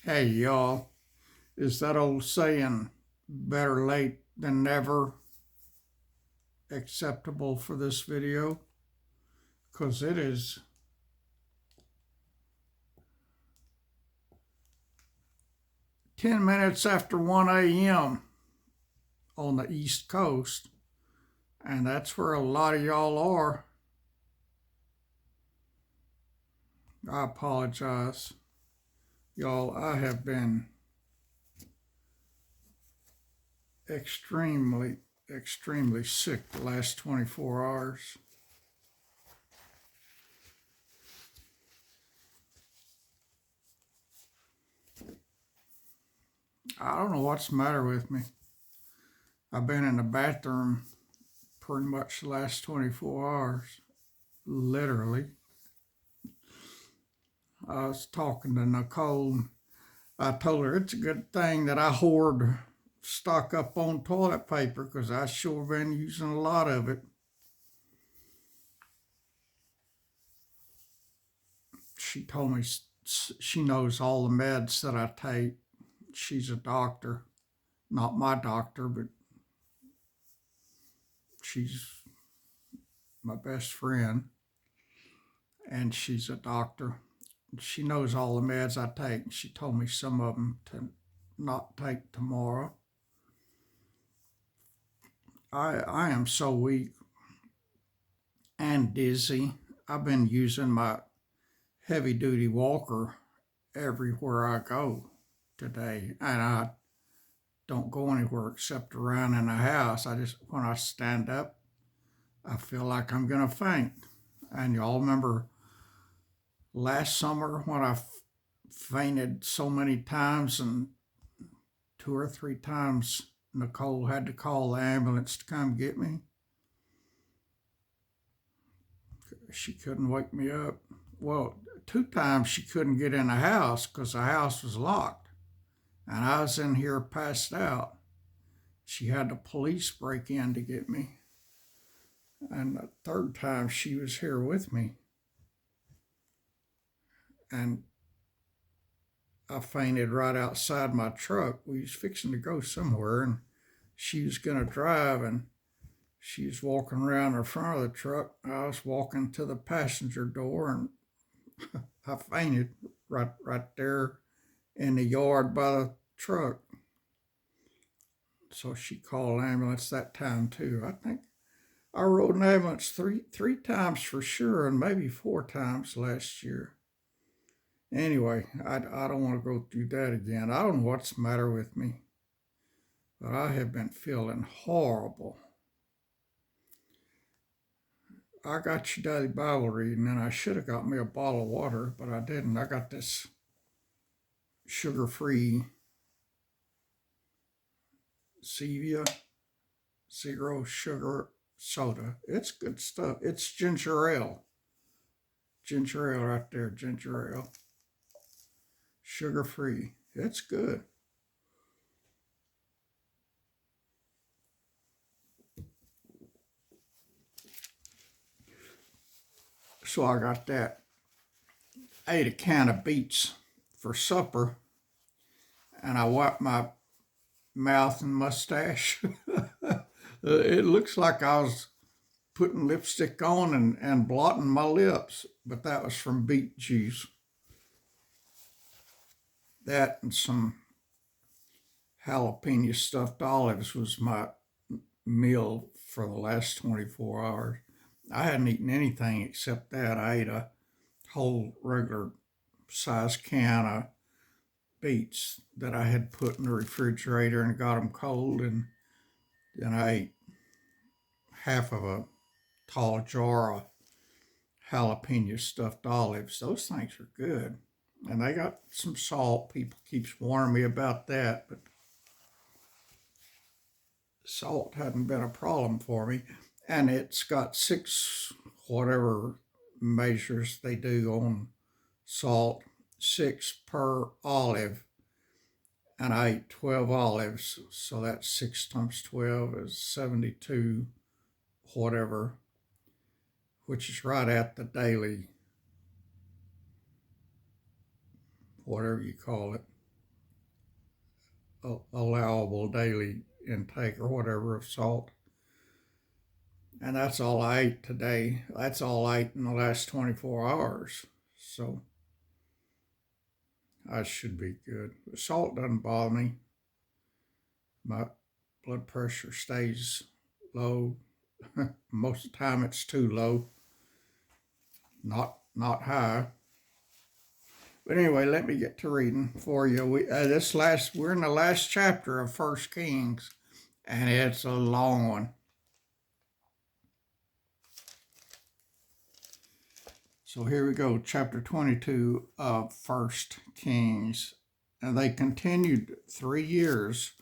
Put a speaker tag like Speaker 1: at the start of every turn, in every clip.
Speaker 1: Hey y'all, is that old saying, better late than never, acceptable for this video? Because it is 10 minutes after 1 a.m. on the East Coast, and that's where a lot of y'all are. I apologize. Y'all, I have been extremely sick the last 24 hours. I don't know what's the matter with me. I've been in the bathroom pretty much the last 24 hours, literally. I was talking to Nicole. I told her it's a good thing that I stock up on toilet paper because I sure been using a lot of it. She told me she knows all the meds that I take. She's a doctor, not my doctor, but she's my best friend, and she's a doctor. She knows all the meds I take. She told me some of them to not take tomorrow. I am so weak and dizzy. I've been using my heavy duty walker everywhere I go today, and I don't go anywhere except around in the house. When I stand up, I feel like I'm gonna faint. And y'all remember last summer when I fainted so many times, and 2 or 3 times Nicole had to call the ambulance to come get me. She couldn't wake me up. Well, 2 times she couldn't get in the house because the house was locked. And I was in here passed out. She had the police break in to get me. And the third time she was here with me. And I fainted right outside my truck. We was fixing to go somewhere, and she was going to drive, and she was walking around the front of the truck. I was walking to the passenger door, and I fainted right there in the yard by the truck. So she called an ambulance that time too. I think I rode an ambulance three times for sure, and maybe 4 times last year. Anyway, I don't want to go through that again. I don't know what's the matter with me, but I have been feeling horrible. I got your daily Bible reading, and I should have got me a bottle of water, but I didn't. I got this sugar-free stevia, zero sugar soda. It's good stuff. It's ginger ale. Ginger ale right there, ginger ale. Sugar-free. It's good. So I got that. I ate a can of beets for supper, and I wiped my mouth and mustache. It looks like I was putting lipstick on and blotting my lips, but that was from beet juice. That and some jalapeno stuffed olives was my meal for the last 24 hours. I hadn't eaten anything except that. I ate a whole regular size can of beets that I had put in the refrigerator and got them cold, and then I ate half of a tall jar of jalapeno stuffed olives. Those things are good, and they got some salt. People keeps warning me about that, but salt hadn't been a problem for me. And it's got 6 whatever measures they do on salt, 6 per olive, and I ate 12 olives, so that's 6 times 12 is 72 whatever, which is right at the daily, whatever you call it. allowable daily intake or whatever of salt. And that's all I ate today. That's all I ate in the last 24 hours. So I should be good. Salt doesn't bother me. My blood pressure stays low. Most of the time it's too low, not high. But anyway, let me get to reading for you. We're in the last chapter of First Kings, and it's a long one. So here we go, chapter 22 of First Kings. And they continued 3 years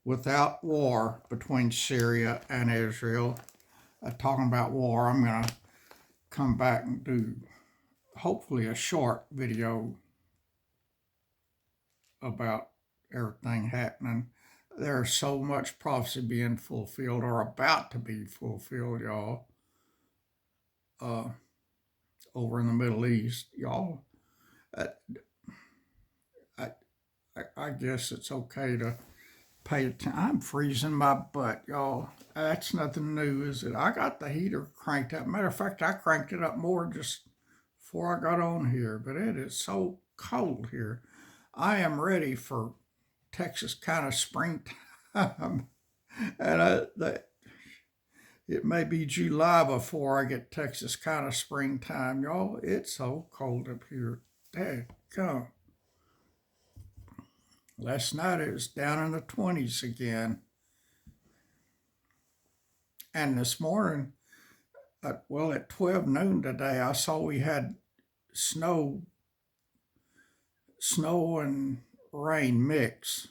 Speaker 1: without war between Syria and Israel. Talking about war, I'm going to come back and do hopefully a short video about everything happening. There's so much prophecy being fulfilled or about to be fulfilled, y'all, over in the Middle East, y'all. I, I guess it's okay to pay attention. I'm freezing my butt, y'all. That's nothing new, is it? I got the heater cranked up. Matter of fact, I cranked it up more just before I got on here, but it is so cold here. I am ready for Texas kind of springtime. And it may be July before I get Texas kind of springtime, y'all. It's so cold up here. Come. Last night it was down in the 20s again. And this morning, at 12 noon today, I saw we had snow and rain mix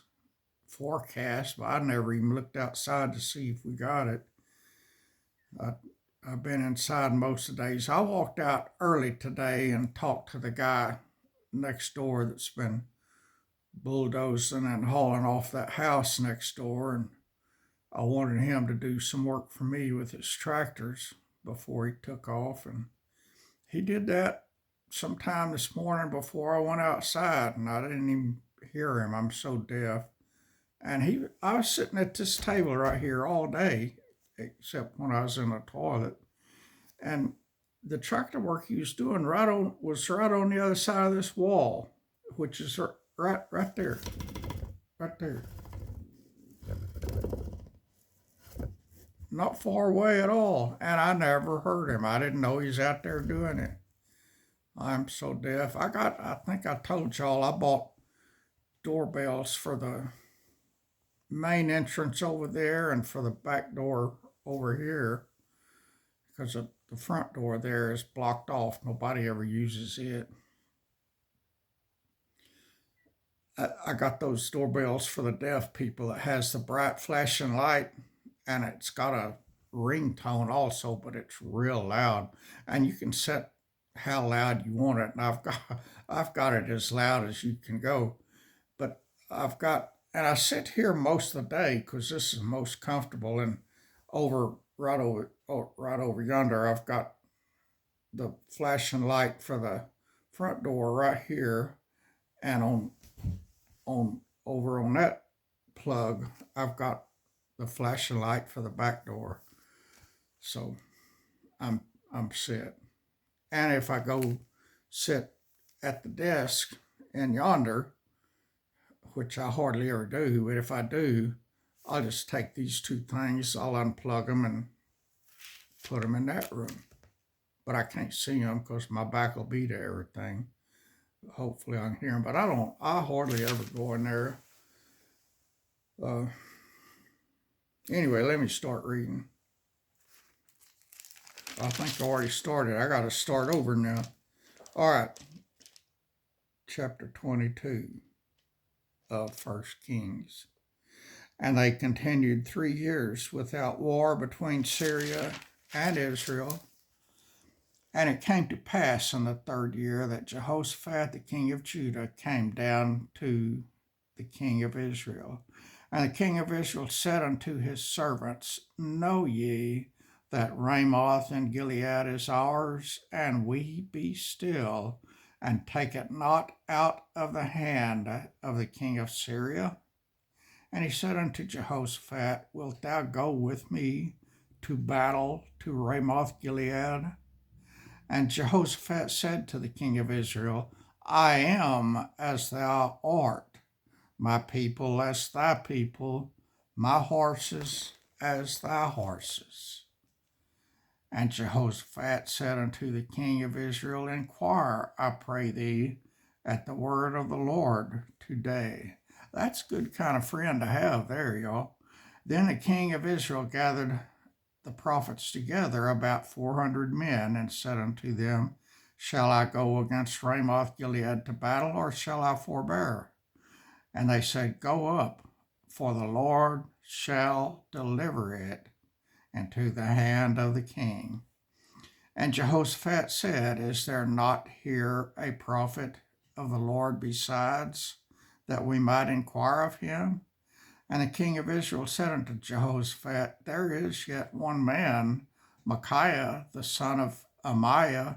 Speaker 1: forecast, but I never even looked outside to see if we got it. I've been inside most of the days. I walked out early today and talked to the guy next door that's been bulldozing and hauling off that house next door, and I wanted him to do some work for me with his tractors before he took off, and he did that sometime this morning before I went outside, and I didn't even hear him. I'm so deaf. And I was sitting at this table right here all day, except when I was in the toilet, and the tractor work he was doing was right on the other side of this wall, which is right there, right there. Not far away at all, and I never heard him. I didn't know he's out there doing it. I'm so deaf. I think I told y'all I bought doorbells for the main entrance over there and for the back door over here, because the front door there is blocked off. Nobody ever uses it. I got those doorbells for the deaf people that has the bright flashing light, and it's got a ringtone also, but it's real loud, and you can set how loud you want it. And I've got it as loud as you can go, but and I sit here most of the day because this is most comfortable. And right over yonder, I've got the flashing light for the front door right here, and over on that plug, I've got the flashing light for the back door. So I'm set. And if I go sit at the desk in yonder, which I hardly ever do, but if I do, I'll just take these two things, I'll unplug them and put them in that room. But I can't see them because my back will be to everything. Hopefully I can hear them, but I hardly ever go in there. Anyway, let me start reading. I think I already started. I got to start over now. All right. Chapter 22 of First Kings. And they continued 3 years without war between Syria and Israel. And it came to pass in the 3rd year that Jehoshaphat, the king of Judah, came down to the king of Israel. And the king of Israel said unto his servants, Know ye that Ramoth in Gilead is ours, and we be still, and take it not out of the hand of the king of Syria? And he said unto Jehoshaphat, Wilt thou go with me to battle to Ramoth Gilead? And Jehoshaphat said to the king of Israel, I am as thou art, my people as thy people, my horses as thy horses. And Jehoshaphat said unto the king of Israel, Inquire, I pray thee, at the word of the Lord today. That's a good kind of friend to have there, y'all. Then the king of Israel gathered the prophets together, about 400 men, and said unto them, Shall I go against Ramoth Gilead to battle, or shall I forbear? And they said, Go up, for the Lord shall deliver it into the hand of the king. And Jehoshaphat said, Is there not here a prophet of the Lord besides, that we might inquire of him? And the king of Israel said unto Jehoshaphat, There is yet one man, Micaiah, the son of Amiah,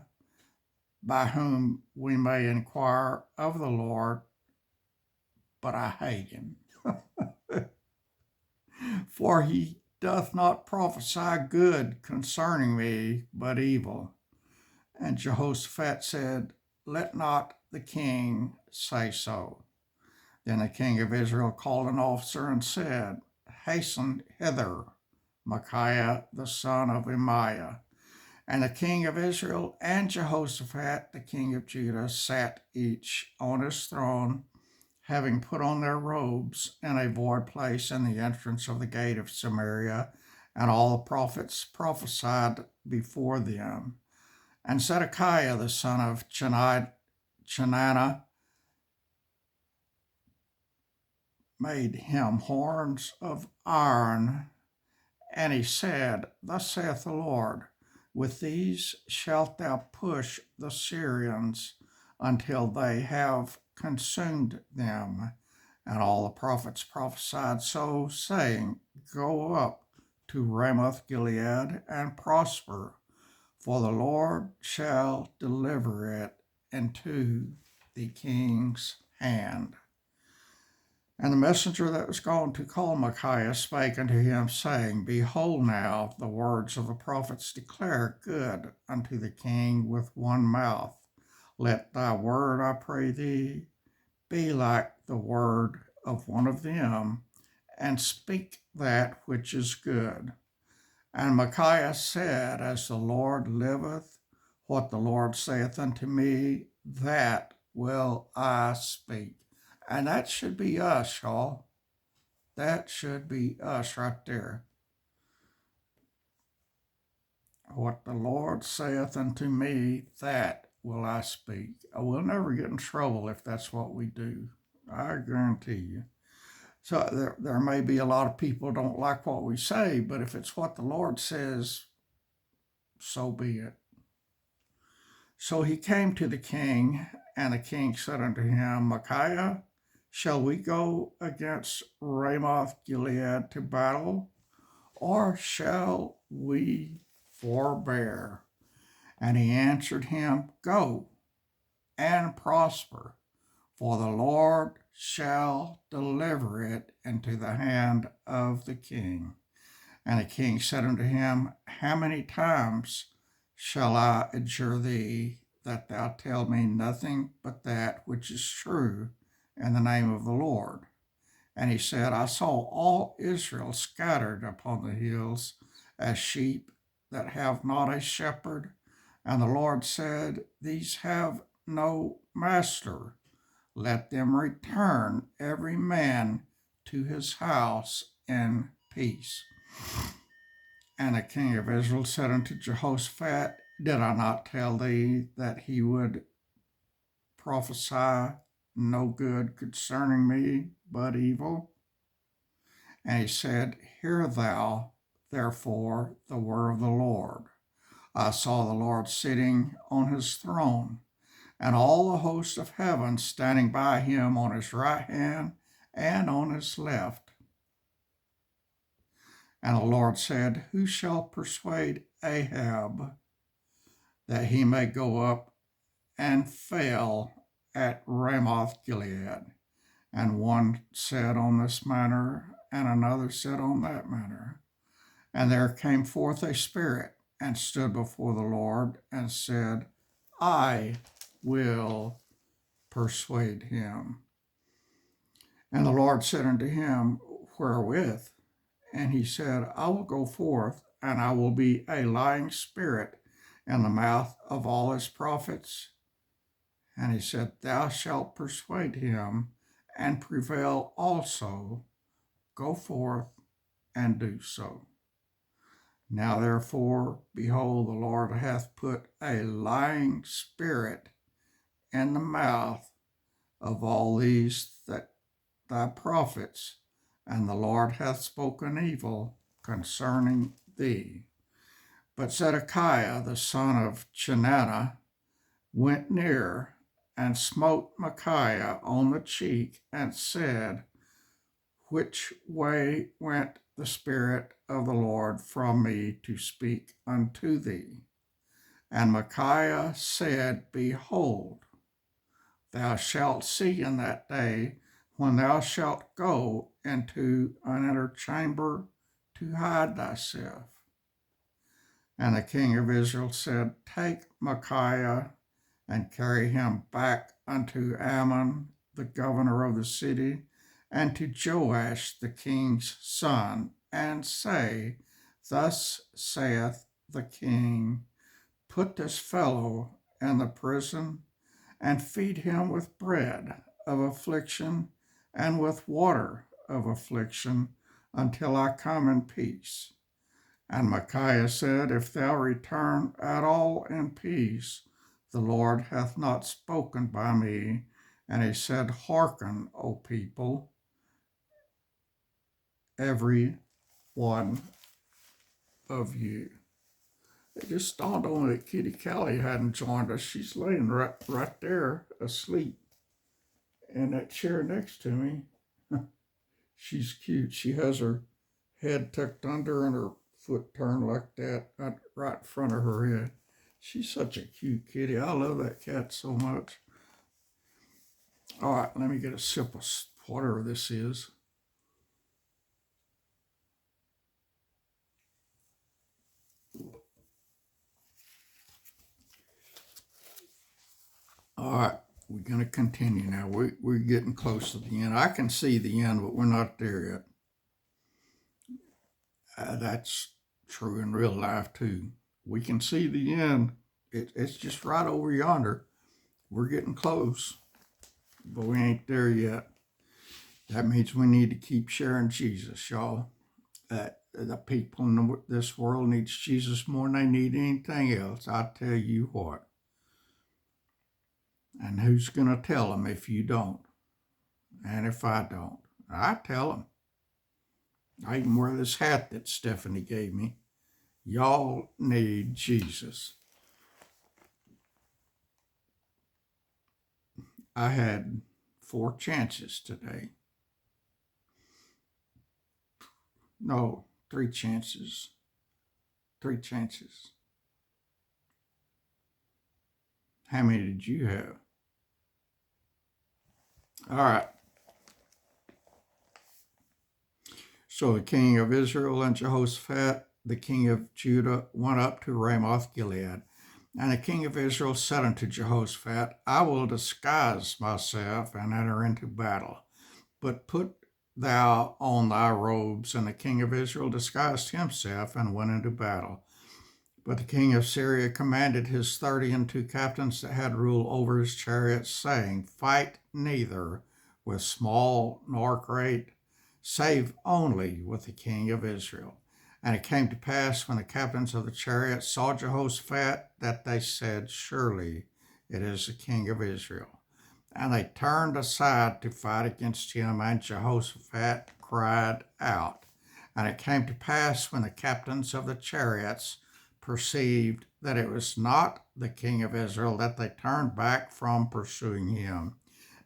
Speaker 1: by whom we may inquire of the Lord, but I hate him. For he doth not prophesy good concerning me, but evil. And Jehoshaphat said, Let not the king say so. Then the king of Israel called an officer and said, Hasten hither, Micaiah the son of Amiah. And the king of Israel and Jehoshaphat the king of Judah sat each on his throne, having put on their robes, in a void place in the entrance of the gate of Samaria, and all the prophets prophesied before them. And Zedekiah the son of Chenaanah made him horns of iron, and he said, Thus saith the Lord, with these shalt thou push the Syrians until they have consumed them. And all the prophets prophesied so, saying, Go up to Ramoth Gilead and prosper, for the Lord shall deliver it into the king's hand. And the messenger that was gone to call Micaiah spake unto him, saying, Behold now, the words of the prophets declare good unto the king with one mouth. Let thy word, I pray thee, be like the word of one of them, and speak that which is good. And Micaiah said, As the Lord liveth, what the Lord saith unto me, that will I speak. And that should be us, y'all. That should be us right there. What the Lord saith unto me, that will I speak. We'll never get in trouble if that's what we do. I guarantee you. So there may be a lot of people who don't like what we say, but if it's what the Lord says, so be it. So he came to the king, and the king said unto him, Micaiah, shall we go against Ramoth Gilead to battle, or shall we forbear? And he answered him, Go and prosper, for the Lord shall deliver it into the hand of the king. And the king said unto him, How many times shall I adjure thee that thou tell me nothing but that which is true in the name of the Lord? And he said, I saw all Israel scattered upon the hills as sheep that have not a shepherd. And the Lord said, These have no master. Let them return every man to his house in peace. And the king of Israel said unto Jehoshaphat, Did I not tell thee that he would prophesy no good concerning me, but evil? And he said, Hear thou, therefore, the word of the Lord. I saw the Lord sitting on his throne, and all the host of heaven standing by him on his right hand and on his left. And the Lord said, Who shall persuade Ahab that he may go up and fail at Ramoth Gilead? And one said on this manner, and another said on that manner. And there came forth a spirit, and stood before the Lord, and said, I will persuade him. And the Lord said unto him, Wherewith? And he said, I will go forth, and I will be a lying spirit in the mouth of all his prophets. And he said, Thou shalt persuade him, and prevail also. Go forth and do so. Now therefore, behold, the Lord hath put a lying spirit in the mouth of all these thy prophets, and the Lord hath spoken evil concerning thee. But Zedekiah the son of Chenaanah went near and smote Micaiah on the cheek, and said, Which way went the Spirit of the Lord from me to speak unto thee? And Micaiah said, Behold, thou shalt see in that day, when thou shalt go into an inner chamber to hide thyself. And the king of Israel said, Take Micaiah and carry him back unto Ammon, the governor of the city, and to Joash the king's son, and say, Thus saith the king, Put this fellow in the prison, and feed him with bread of affliction and with water of affliction, until I come in peace. And Micaiah said, If thou return at all in peace, the Lord hath not spoken by me. And he said, Hearken, O people, every one of you. It just dawned on me that Kitty Callie hadn't joined us. She's laying right there asleep in that chair next to me. She's cute. She has her head tucked under and her foot turned like that right in front of her head. She's such a cute kitty. I love that cat so much. All right, let me get a sip of whatever this is. All right, we're going to continue now. We're getting close to the end. I can see the end, but we're not there yet. That's true in real life, too. We can see the end. It's just right over yonder. We're getting close, but we ain't there yet. That means we need to keep sharing Jesus, y'all. The people in this world needs Jesus more than they need anything else. I tell you what. And who's going to tell them if you don't? And if I don't? I tell them. I even wear this hat that Stephanie gave me. Y'all need Jesus. I had 4 chances today. No, 3 chances. 3 chances. How many did you have? All right. So the king of Israel and Jehoshaphat, the king of Judah, went up to Ramoth Gilead. And the king of Israel said unto Jehoshaphat, I will disguise myself and enter into battle. But put thou on thy robes. And the king of Israel disguised himself and went into battle. But the king of Syria commanded his 32 captains that had rule over his chariots, saying, Fight neither with small nor great, save only with the king of Israel. And it came to pass, when the captains of the chariots saw Jehoshaphat, that they said, Surely it is the king of Israel. And they turned aside to fight against him, and Jehoshaphat cried out. And it came to pass, when the captains of the chariots perceived that it was not the king of Israel, that they turned back from pursuing him.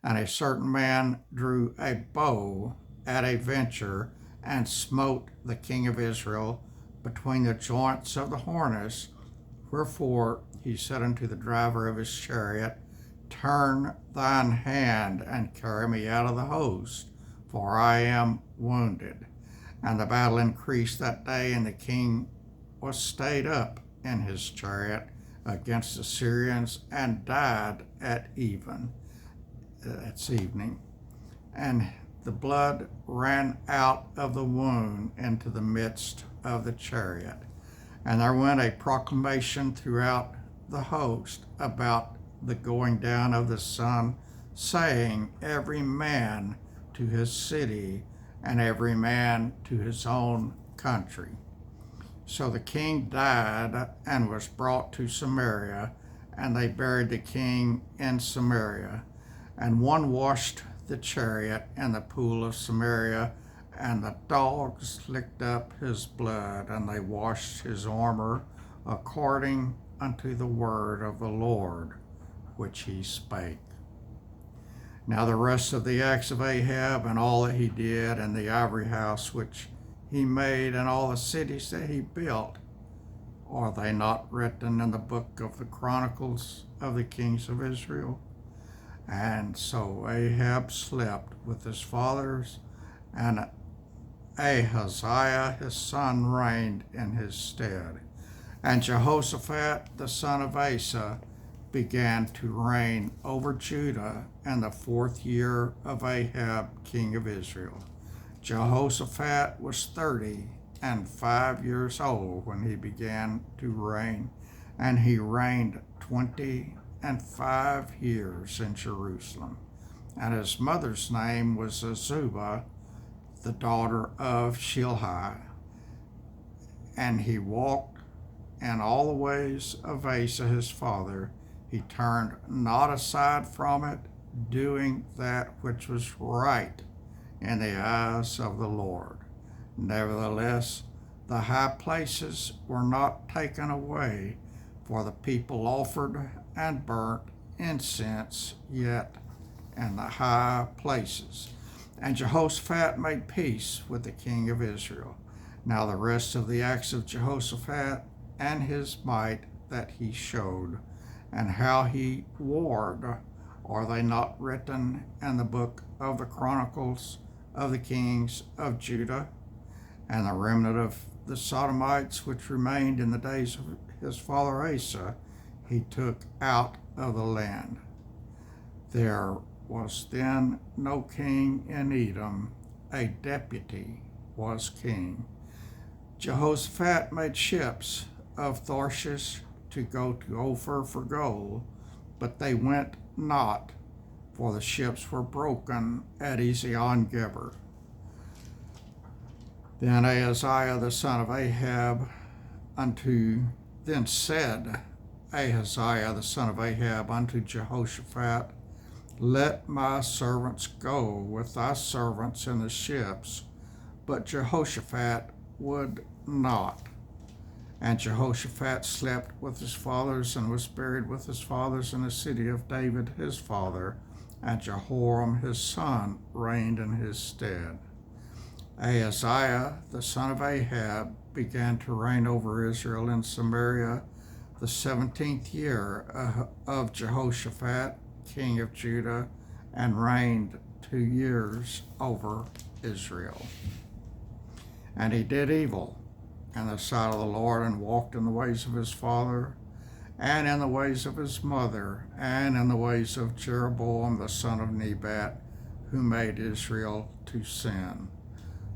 Speaker 1: And a certain man drew a bow at a venture, and smote the king of Israel between the joints of the harness. Wherefore he said unto the driver of his chariot, Turn thine hand and carry me out of the host, for I am wounded. And the battle increased that day, and the king was stayed up in his chariot against the Syrians, and died at even. That's evening. And the blood ran out of the wound into the midst of the chariot. And there went a proclamation throughout the host about the going down of the sun, saying, every man to his city, and every man to his own country. So the king died and was brought to Samaria, and they buried the king in Samaria. And one washed the chariot in the pool of Samaria, and the dogs licked up his blood, and they washed his armor according unto the word of the Lord, which he spake. Now the rest of the acts of Ahab, and all that he did, and the ivory house which he made, and all the cities that he built, are they not written in the book of the Chronicles of the kings of Israel? And so Ahab slept with his fathers, and Ahaziah his son reigned in his stead. And Jehoshaphat the son of Asa began to reign over Judah in the 4th year of Ahab king of Israel. Jehoshaphat was 35 years old when he began to reign, and he reigned 25 years in Jerusalem. And his mother's name was Azubah, the daughter of Shilhi. And he walked in all the ways of Asa his father. He turned not aside from it, doing that which was right in the eyes of the Lord. Nevertheless, the high places were not taken away, for the people offered and burnt incense yet in the high places. And Jehoshaphat made peace with the king of Israel. Now the rest of the acts of Jehoshaphat and his might that he showed, and how he warred, are they not written in the book of the Chronicles of the kings of Judah? And the remnant of the Sodomites which remained in the days of his father Asa, he took out of the land. There was then no king in Edom, a deputy was king. Jehoshaphat made ships of Tarshish to go to Ophir for gold, but they went not, for the ships were broken at Ezion-Geber. Then Ahaziah the son of Ahab then said Ahaziah the son of Ahab unto Jehoshaphat, let my servants go with thy servants in the ships. But Jehoshaphat would not. And Jehoshaphat slept with his fathers, and was buried with his fathers in the city of David his father, and Jehoram his son reigned in his stead. Ahaziah the son of Ahab began to reign over Israel in Samaria the 17th year of Jehoshaphat king of Judah, and reigned 2 years over Israel. And he did evil in the sight of the Lord, and walked in the ways of his father, and in the ways of his mother, and in the ways of Jeroboam the son of Nebat, who made Israel to sin.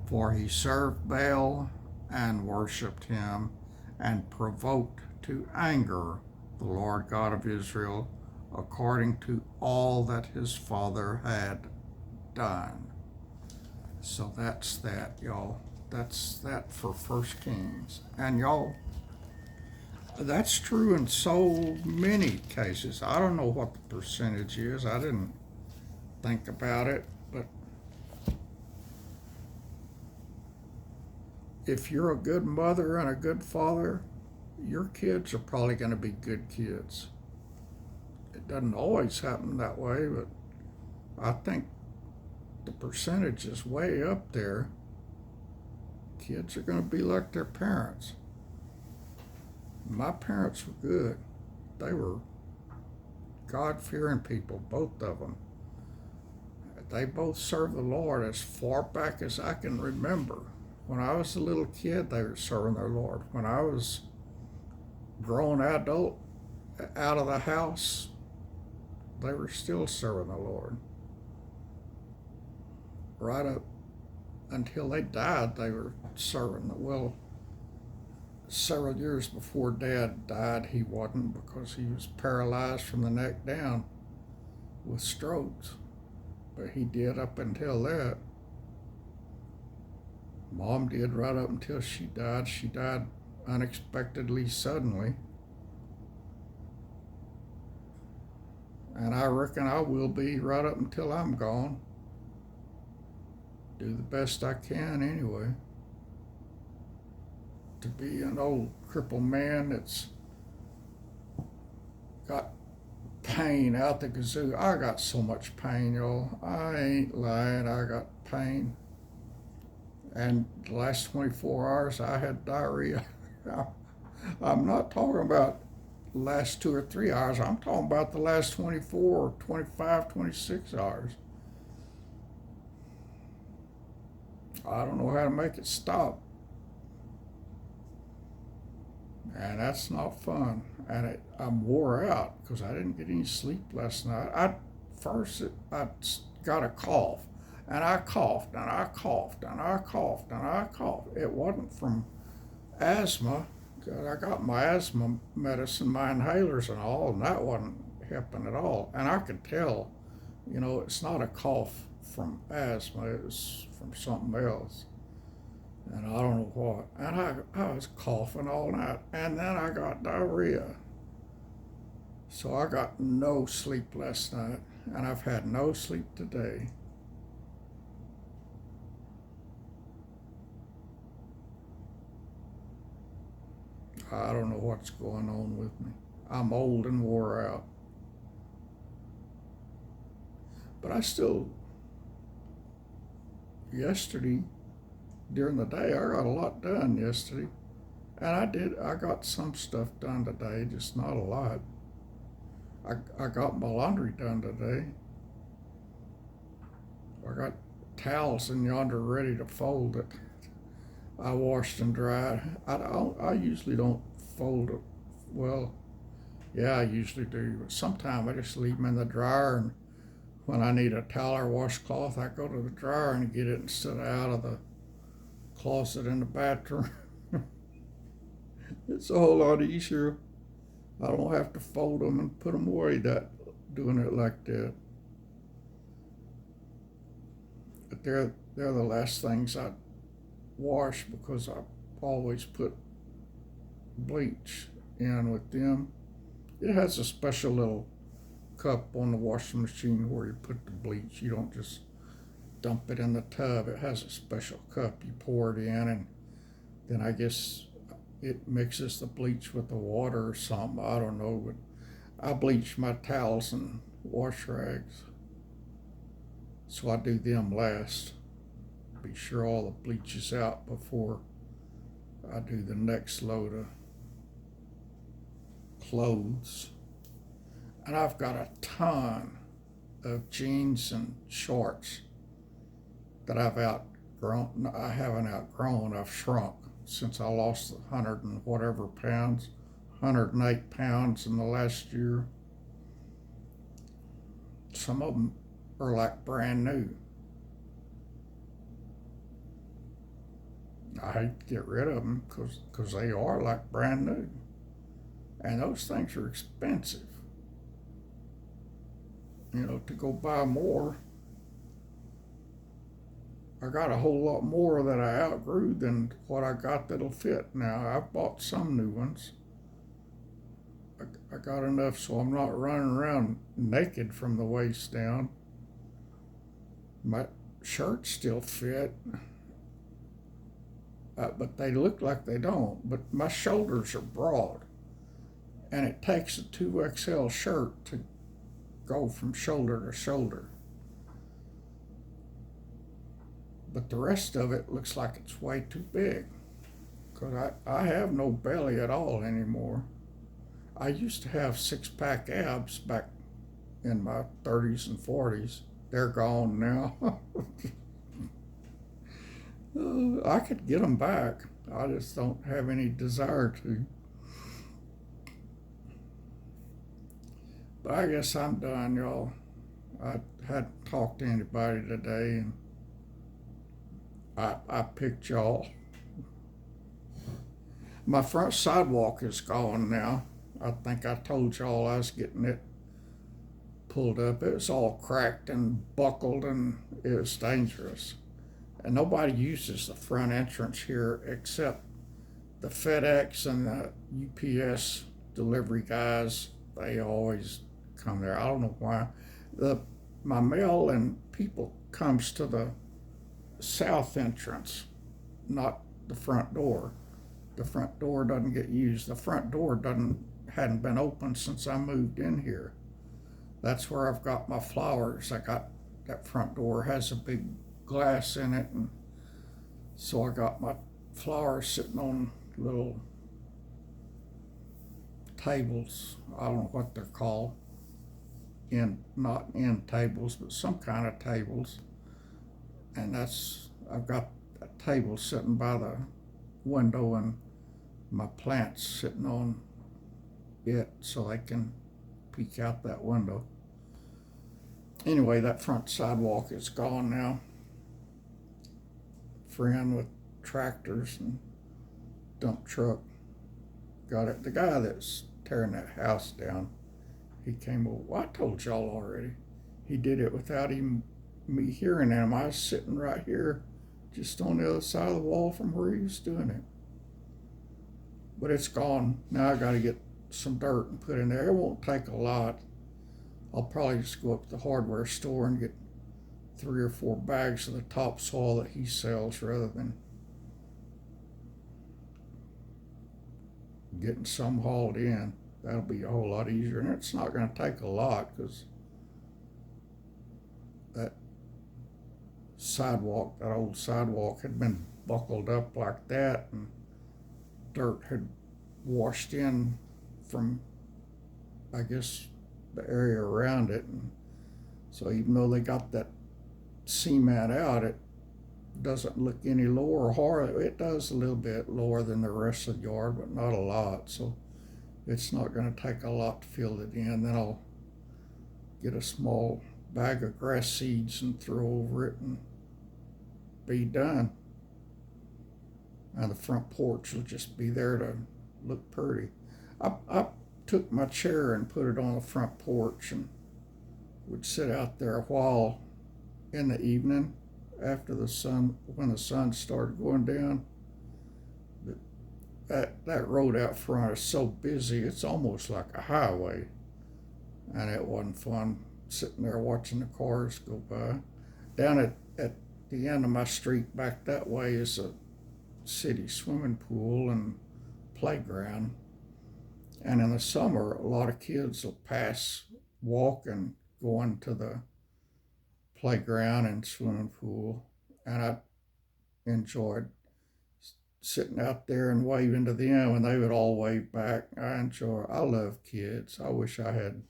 Speaker 1: For he served Baal and worshipped him, and provoked to anger the Lord God of Israel, according to all that his father had done. So that's that, y'all. That's that for 1 Kings. And y'all, that's true in so many cases. I don't know what the percentage is. I didn't think about it, but if you're a good mother and a good father, your kids are probably going to be good kids. It doesn't always happen that way, but I think the percentage is way up there. Kids are going to be like their parents. My parents were good. They were God-fearing people, both of them. They both served the Lord as far back as I can remember. When I was a little kid, they were serving their Lord. When I was grown adult out of the house, they were still serving the Lord. Right up until they died, they were serving. Well, several years before Dad died, he wasn't, because he was paralyzed from the neck down with strokes. But he did up until that. Mom did right up until she died. She died unexpectedly, suddenly. And I reckon I will be right up until I'm gone. Do the best I can anyway. To be an old crippled man that's got pain out the kazoo. I got so much pain, y'all. I ain't lying. I got pain. And the last 24 hours, I had diarrhea. I'm not talking about the last 2 or 3 hours. I'm talking about the last 24, 25, 26 hours. I don't know how to make it stop. And that's not fun. And I'm wore out because I didn't get any sleep last night. I got a cough, and I coughed, and I coughed, and I coughed, and I coughed. It wasn't from asthma, because I got my asthma medicine, my inhalers and all, and that wasn't helping at all. And I could tell, it's not a cough from asthma, it was from something else. And I don't know what. And I was coughing all night. And then I got diarrhea. So I got no sleep last night. And I've had no sleep today. I don't know what's going on with me. I'm old and wore out. But I still, yesterday, during the day, I got a lot done yesterday. And I got some stuff done today, just not a lot. I got my laundry done today. I got towels in yonder ready to fold it. I washed and dried. I usually don't fold it. Well, yeah, I usually do. But sometimes I just leave them in the dryer, and when I need a towel or washcloth, I go to the dryer and get it instead of out of the closet in the bathroom. It's a whole lot easier. I don't have to fold them and put them away doing it like that. But they're the last things I wash, because I always put bleach in with them. It has a special little cup on the washing machine where you put the bleach. You don't just dump it in the tub. It has a special cup. You pour it in, and then I guess it mixes the bleach with the water or something. I don't know, but I bleach my towels and wash rags. So I do them last. Be sure all the bleach is out before I do the next load of clothes. And I've got a ton of jeans and shorts that I've outgrown. I haven't outgrown, I've shrunk since I lost 100 and whatever pounds, 108 pounds in the last year. Some of them are like brand new. I hate to get rid of them because they are like brand new. And those things are expensive. To go buy more, I got a whole lot more that I outgrew than what I got that'll fit now. I've bought some new ones. I got enough so I'm not running around naked from the waist down. My shirts still fit, but they look like they don't. But my shoulders are broad, and it takes a 2XL shirt to go from shoulder to shoulder. But the rest of it looks like it's way too big, because I have no belly at all anymore. I used to have 6-pack abs back in my 30s and 40s. They're gone now. I could get them back. I just don't have any desire to. But I guess I'm done, y'all. I hadn't talked to anybody today, and I picked y'all. My front sidewalk is gone now. I think I told y'all I was getting it pulled up. It was all cracked and buckled, and it was dangerous. And nobody uses the front entrance here except the FedEx and the UPS delivery guys. They always come there. I don't know why. My mail and people comes to the south entrance, not the front door. The front door doesn't get used. The front door hadn't been open since I moved in here. That's where I've got my flowers. I got that front door has a big glass in it, and so I got my flowers sitting on little tables. I don't know what they're called. Not end tables, but some kind of tables. And I've got a table sitting by the window and my plants sitting on it so they can peek out that window. Anyway, that front sidewalk is gone now. Friend with tractors and dump truck got it. The guy that's tearing that house down, he came over. Well, I told y'all already. He did it without even me hearing him. I was sitting right here, just on the other side of the wall from where he was doing it. But it's gone. Now I got to get some dirt and put in there. It won't take a lot. I'll probably just go up to the hardware store and get 3 or 4 bags of the topsoil that he sells rather than getting some hauled in. That'll be a whole lot easier, and it's not going to take a lot because that old sidewalk had been buckled up like that, and dirt had washed in from, I guess, the area around it. And so even though they got that cement out, it doesn't look any lower or higher. It does a little bit lower than the rest of the yard, but not a lot. So it's not going to take a lot to fill it in. Then I'll get a small bag of grass seeds and throw over it and be done. And the front porch will just be there to look pretty. I took my chair and put it on the front porch and would sit out there a while in the evening after when the sun started going down. That road out front is so busy, it's almost like a highway. And it wasn't fun sitting there watching the cars go by. Down at the end of my street back that way is a city swimming pool and playground. And in the summer, a lot of kids will pass walking, going to the playground and swimming pool. And I enjoyed sitting out there and waving to them, and they would all wave back. I love kids. I wish I had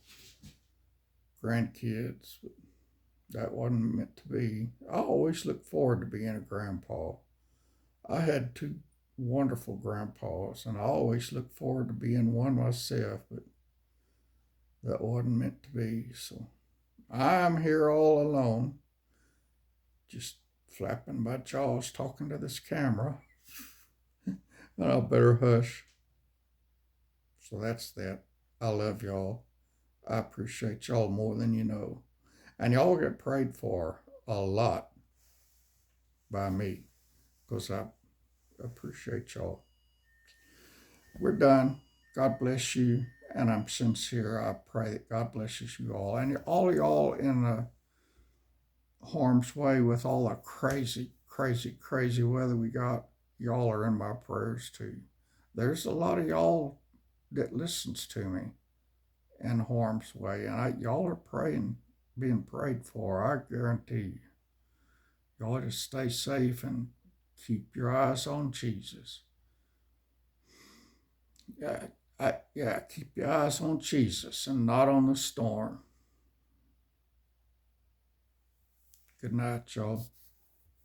Speaker 1: grandkids, but that wasn't meant to be. I always look forward to being a grandpa. I had 2 wonderful grandpas, and I always look forward to being one myself, but that wasn't meant to be. So I'm here all alone, just flapping my jaws, talking to this camera. And I better hush. So that's that. I love y'all. I appreciate y'all more than you know. And y'all get prayed for a lot by me because I appreciate y'all. We're done. God bless you. And I'm sincere. I pray that God blesses you all. And all y'all in the harm's way with all the crazy, crazy, crazy weather we got. Y'all are in my prayers too. There's a lot of y'all that listens to me in harm's way, and y'all are being prayed for. I guarantee you. Y'all just stay safe and keep your eyes on Jesus. Yeah, keep your eyes on Jesus and not on the storm. Good night, y'all.